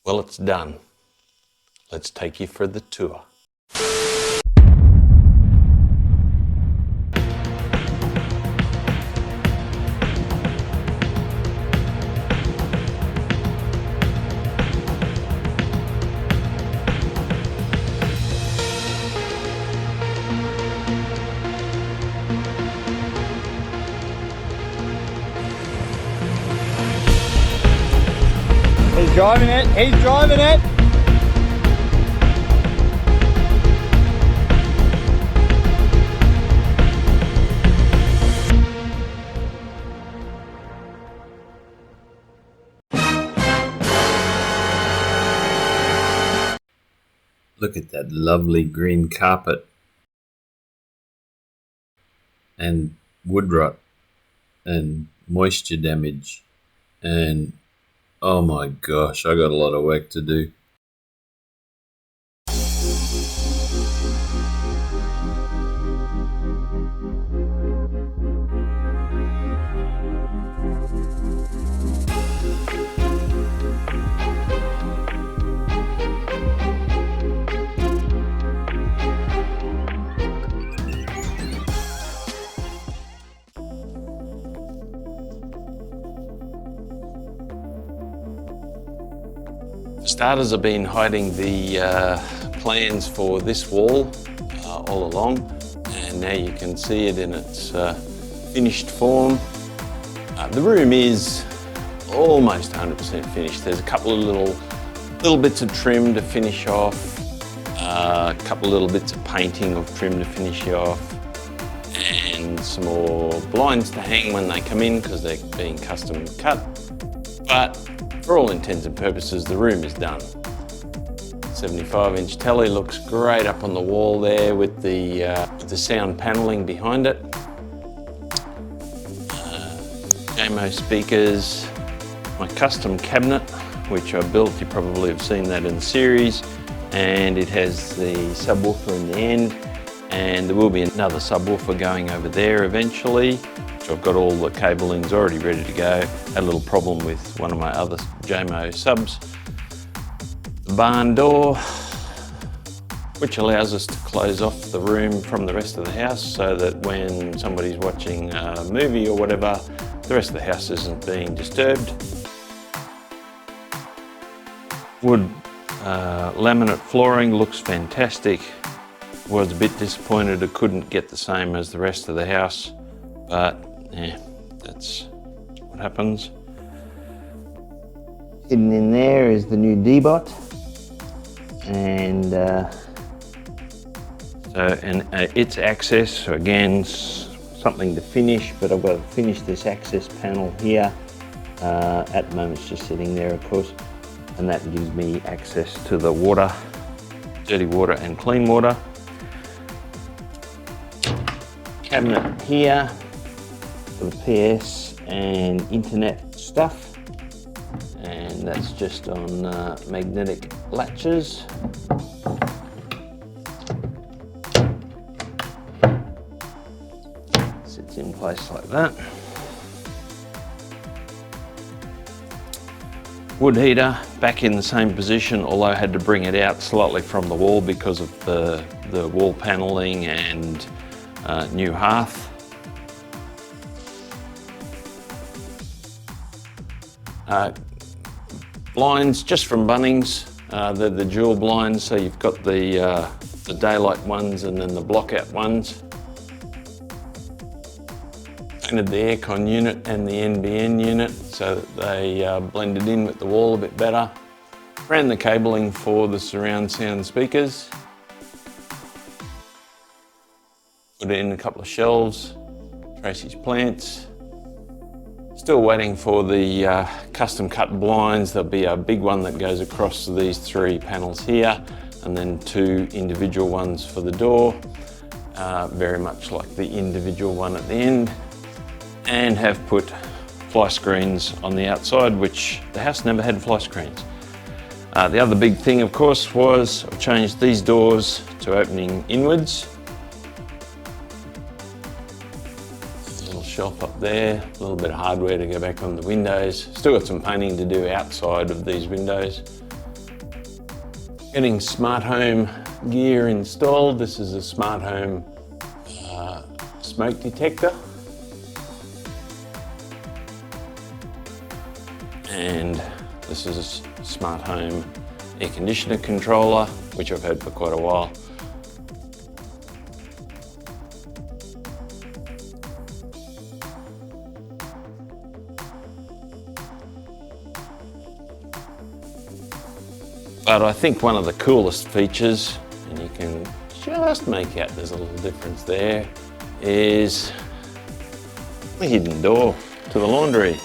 Well, it's done. Let's take you for the tour. He's driving it, he's driving it! Look at that lovely green carpet and wood rot and moisture damage, and oh my gosh, I got a lot of work to do. Starters have been hiding the plans for this wall all along, and now you can see it in its finished form. The room is almost 100% finished. There's a couple of little bits of trim to finish off, a couple of little bits of painting of trim to finish off, and some more blinds to hang when they come in because they're being custom cut. But for all intents and purposes, the room is done. 75-inch telly looks great up on the wall there with the sound panelling behind it. JMO speakers, my custom cabinet, which I built, you probably have seen that in the series, and it has the subwoofer in the end, and there will be another subwoofer going over there eventually. I've got all the cablings already ready to go. Had a little problem with one of my other JMO subs. The barn door, which allows us to close off the room from the rest of the house so that when somebody's watching a movie or whatever, the rest of the house isn't being disturbed. Wood laminate flooring looks fantastic. Was a bit disappointed it couldn't get the same as the rest of the house, but yeah, that's what happens. Hidden in there is the new D-Bot, and its access, so again, something to finish, but I've got to finish this access panel here. At the moment it's just sitting there, of course, and that gives me access to the water, dirty water and clean water. Cabinet here for the PS and internet stuff, and that's just on magnetic latches. Sits in place like that. Wood heater back in the same position, although I had to bring it out slightly from the wall because of the wall panelling and new hearth. Blinds just from Bunnings. They're the dual blinds, so you've got the daylight ones and then the blockout ones. Painted the aircon unit and the NBN unit so that they blended in with the wall a bit better. Ran the cabling for the surround sound speakers. Put in a couple of shelves, Tracy's plants. Still waiting for the custom cut blinds. There'll be a big one that goes across these three panels here, and then two individual ones for the door, very much like the individual one at the end, and have put fly screens on the outside, which the house never had fly screens. The other big thing, of course, was I've changed these doors to opening inwards. Shelf up there, a little bit of hardware to go back on the windows. Still got some painting to do outside of these windows. Getting smart home gear installed. This is a smart home smoke detector. And this is a smart home air conditioner controller, which I've had for quite a while. But I think one of the coolest features, and you can just make out there's a little difference there, is the hidden door to the laundry.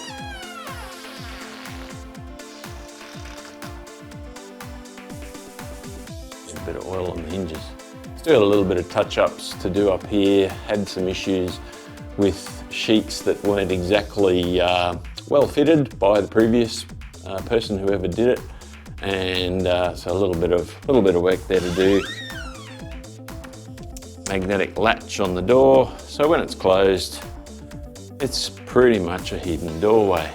A bit of oil on the hinges. Still got a little bit of touch-ups to do up here. Had some issues with sheets that weren't exactly well fitted by the previous person who ever did it. And so a little bit of work there to do. Magnetic latch on the door, so when it's closed, it's pretty much a hidden doorway.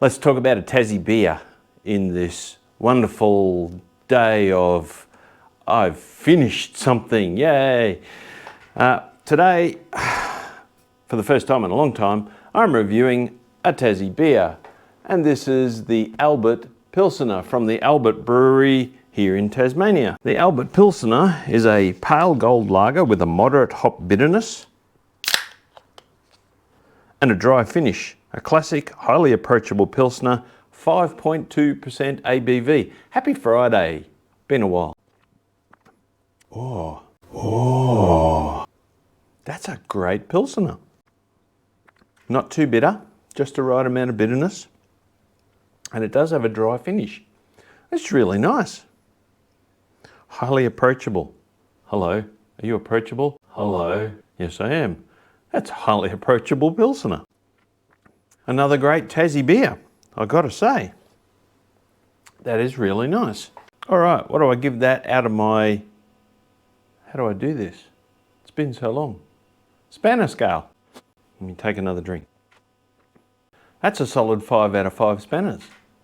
Let's talk about a Tassie beer in this wonderful day of I've finished something, yay! Today, for the first time in a long time, I'm reviewing a Tassie beer. And this is the Albert Pilsener from the Albert Brewery here in Tasmania. The Albert Pilsener is a pale gold lager with a moderate hop bitterness and a dry finish. A classic, highly approachable Pilsner, 5.2% ABV. Happy Friday, been a while. Oh, that's a great Pilsener. Not too bitter, just the right amount of bitterness. And it does have a dry finish. It's really nice. Highly approachable. Hello, are you approachable? Hello. Yes, I am. That's a highly approachable Pilsener. Another great Tassie beer, I've got to say. That is really nice. All right, what do I give that out of my... How do I do this? It's been so long. Spanner scale. Let me take another drink. That's a solid 5 out of 5 spanners.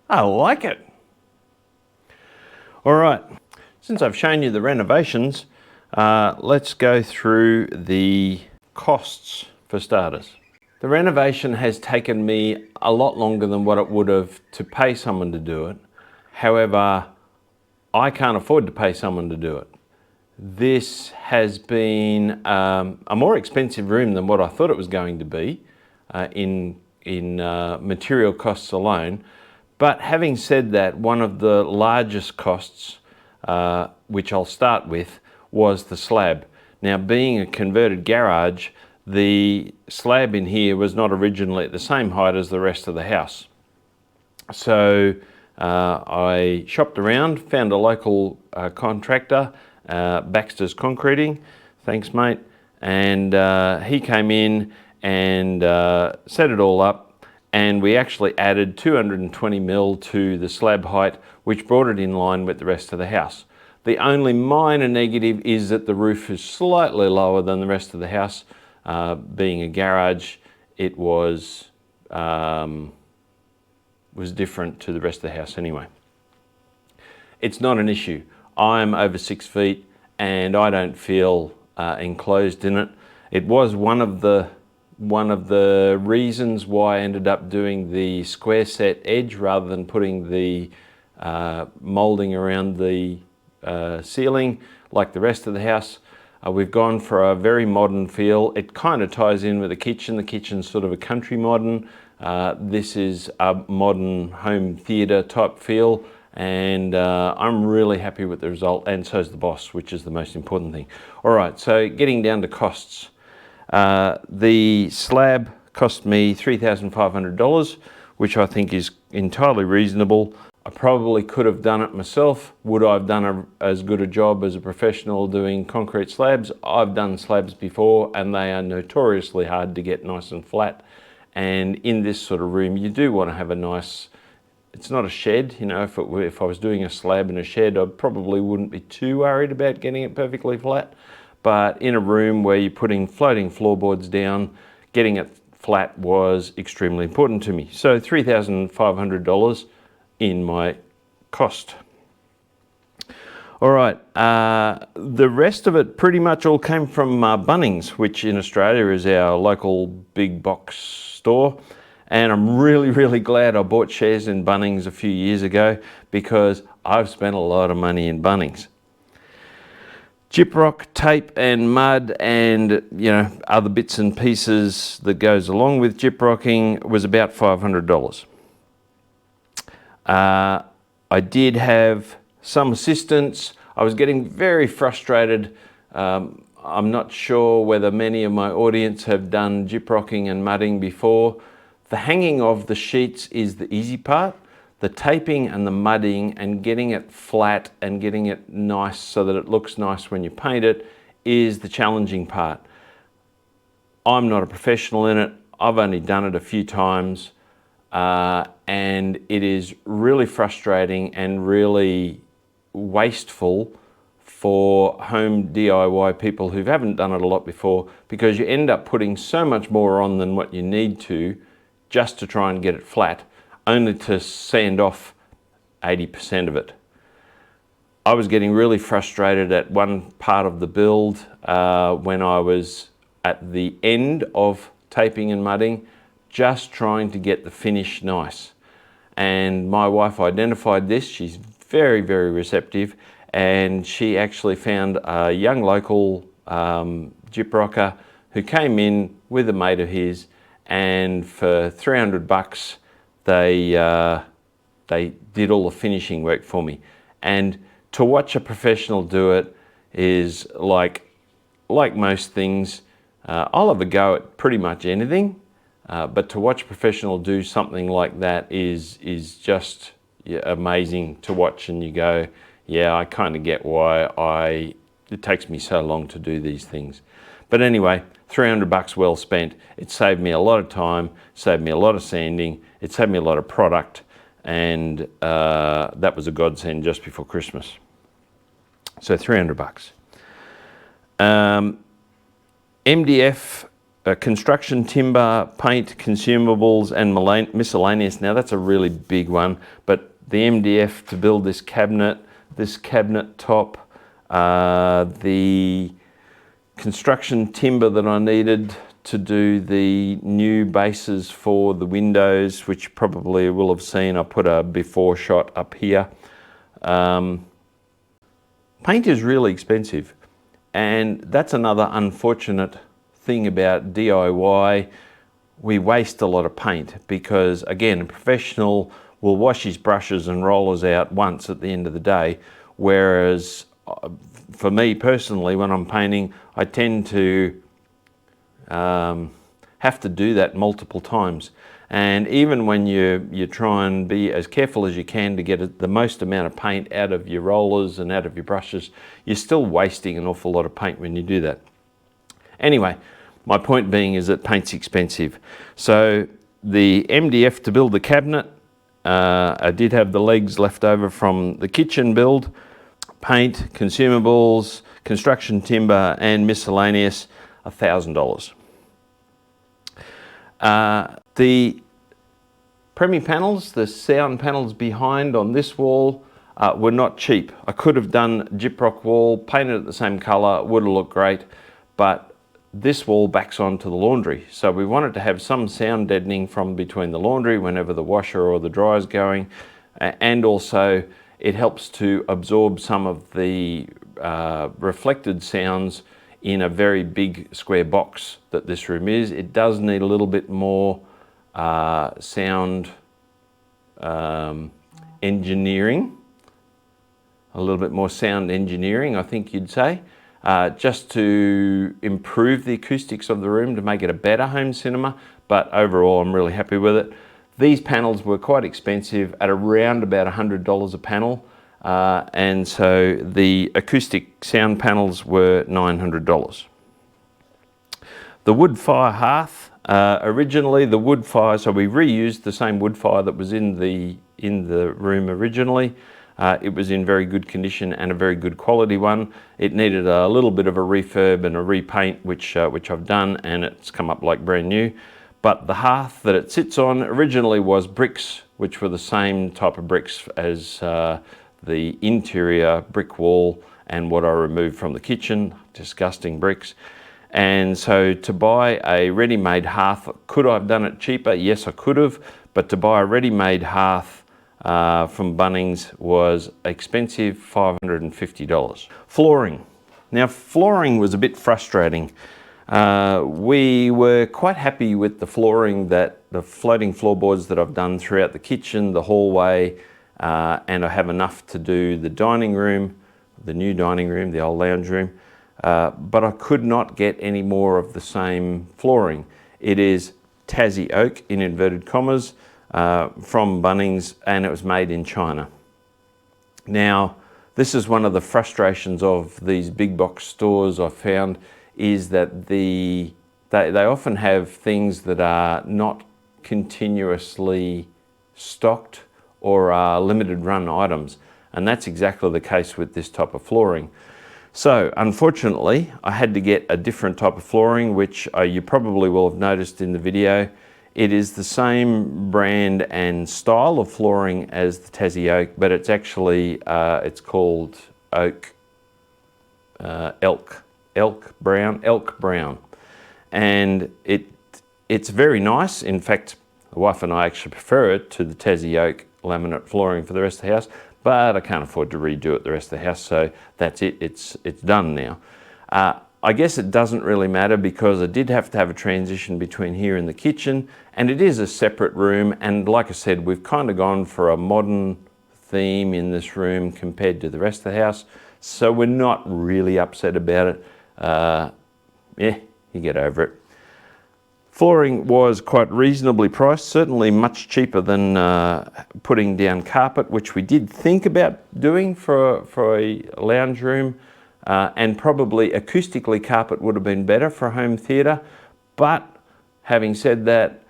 I like it. All right, since I've shown you the renovations, let's go through the costs for starters. The renovation has taken me a lot longer than what it would have to pay someone to do it. However, I can't afford to pay someone to do it. This has been a more expensive room than what I thought it was going to be in material costs alone. But having said that, one of the largest costs, which I'll start with, was the slab. Now, being a converted garage, the slab in here was not originally at the same height as the rest of the house. So I shopped around, found a local contractor, Baxter's Concreting, thanks mate, and he came in and set it all up, and we actually added 220 mil to the slab height, which brought it in line with the rest of the house. The only minor negative is that the roof is slightly lower than the rest of the house. Being a garage, it was different to the rest of the house anyway. It's not an issue. I'm over 6 feet and I don't feel enclosed in it. It was one of the reasons why I ended up doing the square set edge rather than putting the moulding around the ceiling like the rest of the house. We've gone for a very modern feel. It kind of ties in with the kitchen. The kitchen's sort of a country modern. This is a modern home theatre type feel, and I'm really happy with the result, and so's the boss, which is the most important thing. All right, so getting down to costs. The slab cost me $3,500, which I think is entirely reasonable. I probably could have done it myself. Would I have done as good a job as a professional doing concrete slabs? I've done slabs before and they are notoriously hard to get nice and flat. And in this sort of room, you do want to have a nice it's not a shed. You know, if I was doing a slab in a shed, I probably wouldn't be too worried about getting it perfectly flat. But in a room where you're putting floating floorboards down, getting it flat was extremely important to me. So $3,500 in my cost. All right, the rest of it pretty much all came from Bunnings, which in Australia is our local big box store. And I'm really, really glad I bought shares in Bunnings a few years ago, because I've spent a lot of money in Bunnings. Gyprock, tape and mud and, you know, other bits and pieces that goes along with gyprocking was about $500. I did have some assistance. I was getting very frustrated. I'm not sure whether many of my audience have done gyprocking and mudding before. The hanging of the sheets is the easy part. The taping and the mudding and getting it flat and getting it nice so that it looks nice when you paint it is the challenging part. I'm not a professional in it. I've only done it a few times, and it is really frustrating and really wasteful for home DIY people who haven't done it a lot before, because you end up putting so much more on than what you need to just to try and get it flat, only to sand off 80% of it. I was getting really frustrated at one part of the build when I was at the end of taping and mudding, just trying to get the finish nice. And my wife identified this. She's very, very receptive, and she actually found a young local gyprocker who came in with a mate of his, and for $300 they did all the finishing work for me. And to watch a professional do it is like most things. I'll have a go at pretty much anything, but to watch a professional do something like that is just amazing to watch, and you go, yeah, I kind of get why it takes me so long to do these things. But anyway, $300 well spent. It saved me a lot of time, saved me a lot of sanding, it saved me a lot of product, and that was a godsend just before Christmas. So $300. MDF, construction timber, paint, consumables, and miscellaneous. Now that's a really big one, but the MDF to build this cabinet top, the construction timber that I needed to do the new bases for the windows, which probably will have seen, I put a before shot up here. Paint is really expensive, and that's another unfortunate thing about DIY. We waste a lot of paint because, again, a professional will wash his brushes and rollers out once at the end of the day, whereas for me personally, when I'm painting, I tend to have to do that multiple times. And even when you try and be as careful as you can to get the most amount of paint out of your rollers and out of your brushes, you're still wasting an awful lot of paint when you do that. Anyway, my point being is that paint's expensive. So the MDF to build the cabinet, I did have the legs left over from the kitchen build. Paint, consumables, construction timber, and miscellaneous, $1,000. The Premi panels, the sound panels behind on this wall, were not cheap. I could have done gyprock wall, painted it the same color, would have looked great, but this wall backs onto the laundry. So we wanted to have some sound deadening from between the laundry whenever the washer or the dryer is going, and also it helps to absorb some of the reflected sounds in a very big square box that this room is. It does need a little bit more sound engineering, I think you'd say, just to improve the acoustics of the room, to make it a better home cinema. But overall, I'm really happy with it. These panels were quite expensive, at around about $100 a panel, and so the acoustic sound panels were $900. The wood fire hearth Originally the wood fire, so we reused the same wood fire that was in the room originally. It was in very good condition and a very good quality one. It needed a little bit of a refurb and a repaint, which I've done, and it's come up like brand new. But the hearth that it sits on originally was bricks, which were the same type of bricks as the interior brick wall and what I removed from the kitchen, disgusting bricks. And so to buy a ready-made hearth, could I have done it cheaper? Yes, I could have, but to buy a ready-made hearth from Bunnings was expensive, $550. Flooring. Now, flooring was a bit frustrating. We were quite happy with the flooring, the floating floorboards that I've done throughout the kitchen, the hallway, and I have enough to do the dining room, the new dining room, the old lounge room. But I could not get any more of the same flooring. It is Tassie oak, in inverted commas, from Bunnings, and it was made in China. Now, this is one of the frustrations of these big box stores I've found, is that they often have things that are not continuously stocked or are limited run items. And that's exactly the case with this type of flooring. So unfortunately, I had to get a different type of flooring, which you probably will have noticed in the video. It is the same brand and style of flooring as the Tassie oak, but it's actually, it's called elk brown. And it's very nice. In fact, the wife and I actually prefer it to the Tassie oak laminate flooring for the rest of the house, but I can't afford to redo it the rest of the house, so that's it, it's done now. I guess it doesn't really matter because I did have to have a transition between here and the kitchen, and it is a separate room, and like I said, we've kind of gone for a modern theme in this room compared to the rest of the house, so we're not really upset about it. Yeah, you get over it. Flooring was quite reasonably priced, certainly much cheaper than putting down carpet, which we did think about doing for a lounge room, and probably acoustically carpet would have been better for a home theatre. But having said that,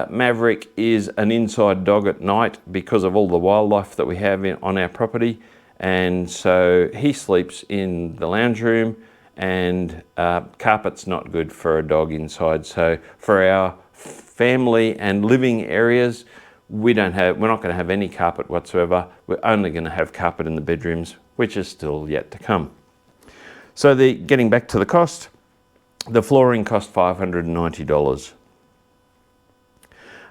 Maverick is an inside dog at night because of all the wildlife that we have on our property, and so he sleeps in the lounge room, and carpet's not good for a dog inside. So for our family and living areas, we're not going to have any carpet whatsoever. We're only going to have carpet in the bedrooms, which is still yet to come. So getting back to the cost, the flooring cost $590.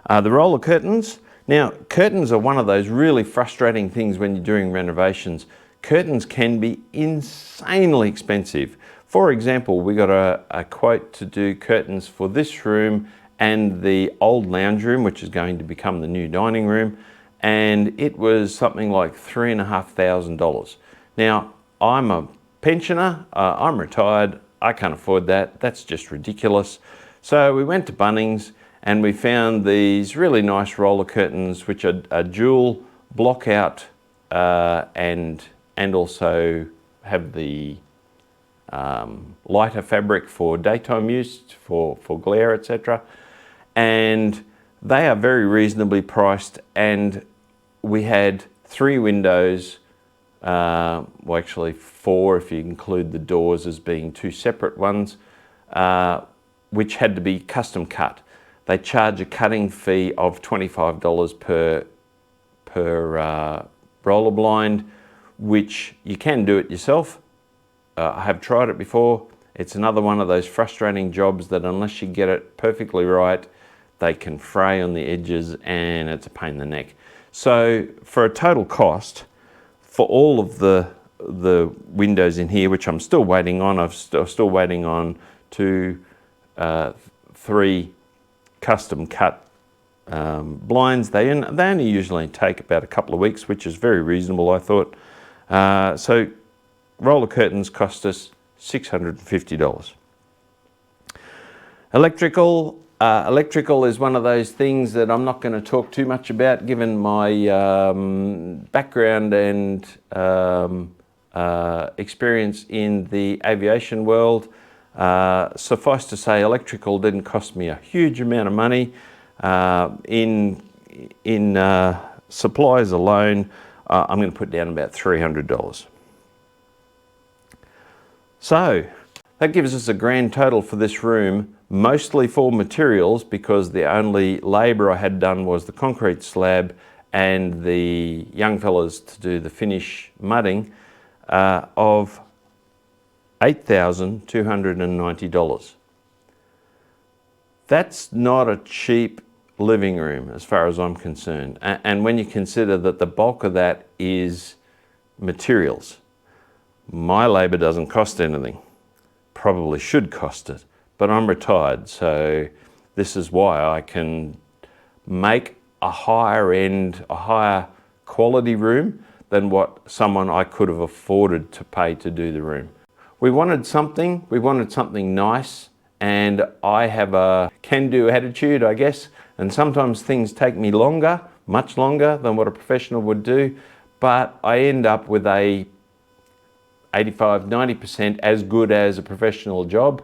The roller curtains. Now, curtains are one of those really frustrating things when you're doing renovations. Curtains can be insanely expensive. For example, we got a quote to do curtains for this room and the old lounge room, which is going to become the new dining room, and it was something like $3,500. Now, I'm a pensioner, I'm retired, I can't afford that, that's just ridiculous. So we went to Bunnings and we found these really nice roller curtains, which are dual block out and also have the lighter fabric for daytime use, for glare, etc. And they are very reasonably priced, and we had 3 windows, well actually 4 if you include the doors as being 2 separate ones, which had to be custom cut. They charge a cutting fee of $25 per roller blind, which you can do it yourself. I have tried it before. It's another one of those frustrating jobs that unless you get it perfectly right, they can fray on the edges and it's a pain in the neck. So for a total cost, for all of the windows in here, which I'm still waiting on, I'm still waiting on 3 custom cut blinds. They only usually take about a couple of weeks, which is very reasonable, I thought. So roller curtains cost us $650. Electrical is one of those things that I'm not going to talk too much about, given my background and experience in the aviation world. Suffice to say, electrical didn't cost me a huge amount of money. In supplies alone, I'm going to put down about $300. So that gives us a grand total for this room, mostly for materials, because the only labour I had done was the concrete slab and the young fellas to do the finish mudding, of $8,290. That's not a cheap living room as far as I'm concerned. And when you consider that the bulk of that is materials, my labour doesn't cost anything. Probably should cost it, but I'm retired, so this is why I can make a higher end, a higher quality room than what someone I could have afforded to pay to do the room. We wanted something nice, and I have a can-do attitude, I guess, and sometimes things take me longer, much longer than what a professional would do, but I end up with a 85–90% as good as a professional job,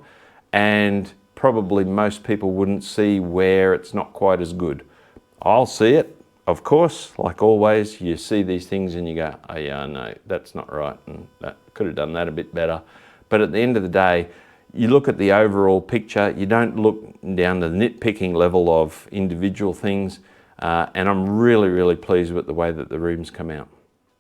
and probably most people wouldn't see where it's not quite as good. I'll see it, of course, like always. You see these things and you go, oh yeah, no, that's not right, and that could have done that a bit better. But at the end of the day, you look at the overall picture, you don't look down to the nitpicking level of individual things, and I'm really, really pleased with the way that the rooms come out.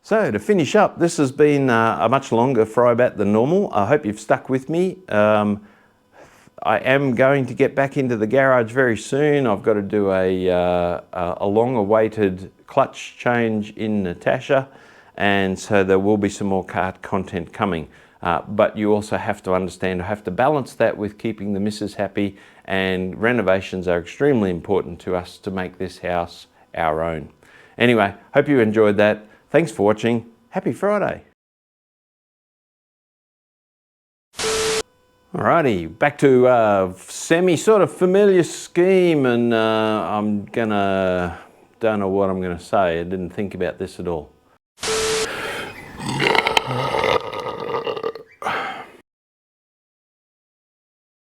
So to finish up, this has been a much longer FRIBAT than normal. I hope you've stuck with me. I am going to get back into the garage very soon. I've got to do a long-awaited clutch change in Natasha, and so there will be some more car content coming. But you also have to understand, I have to balance that with keeping the missus happy, and renovations are extremely important to us to make this house our own. Anyway, hope you enjoyed that. Thanks for watching. Happy Friday. Alrighty, back to a sort of familiar scheme, and don't know what I'm gonna say. I didn't think about this at all.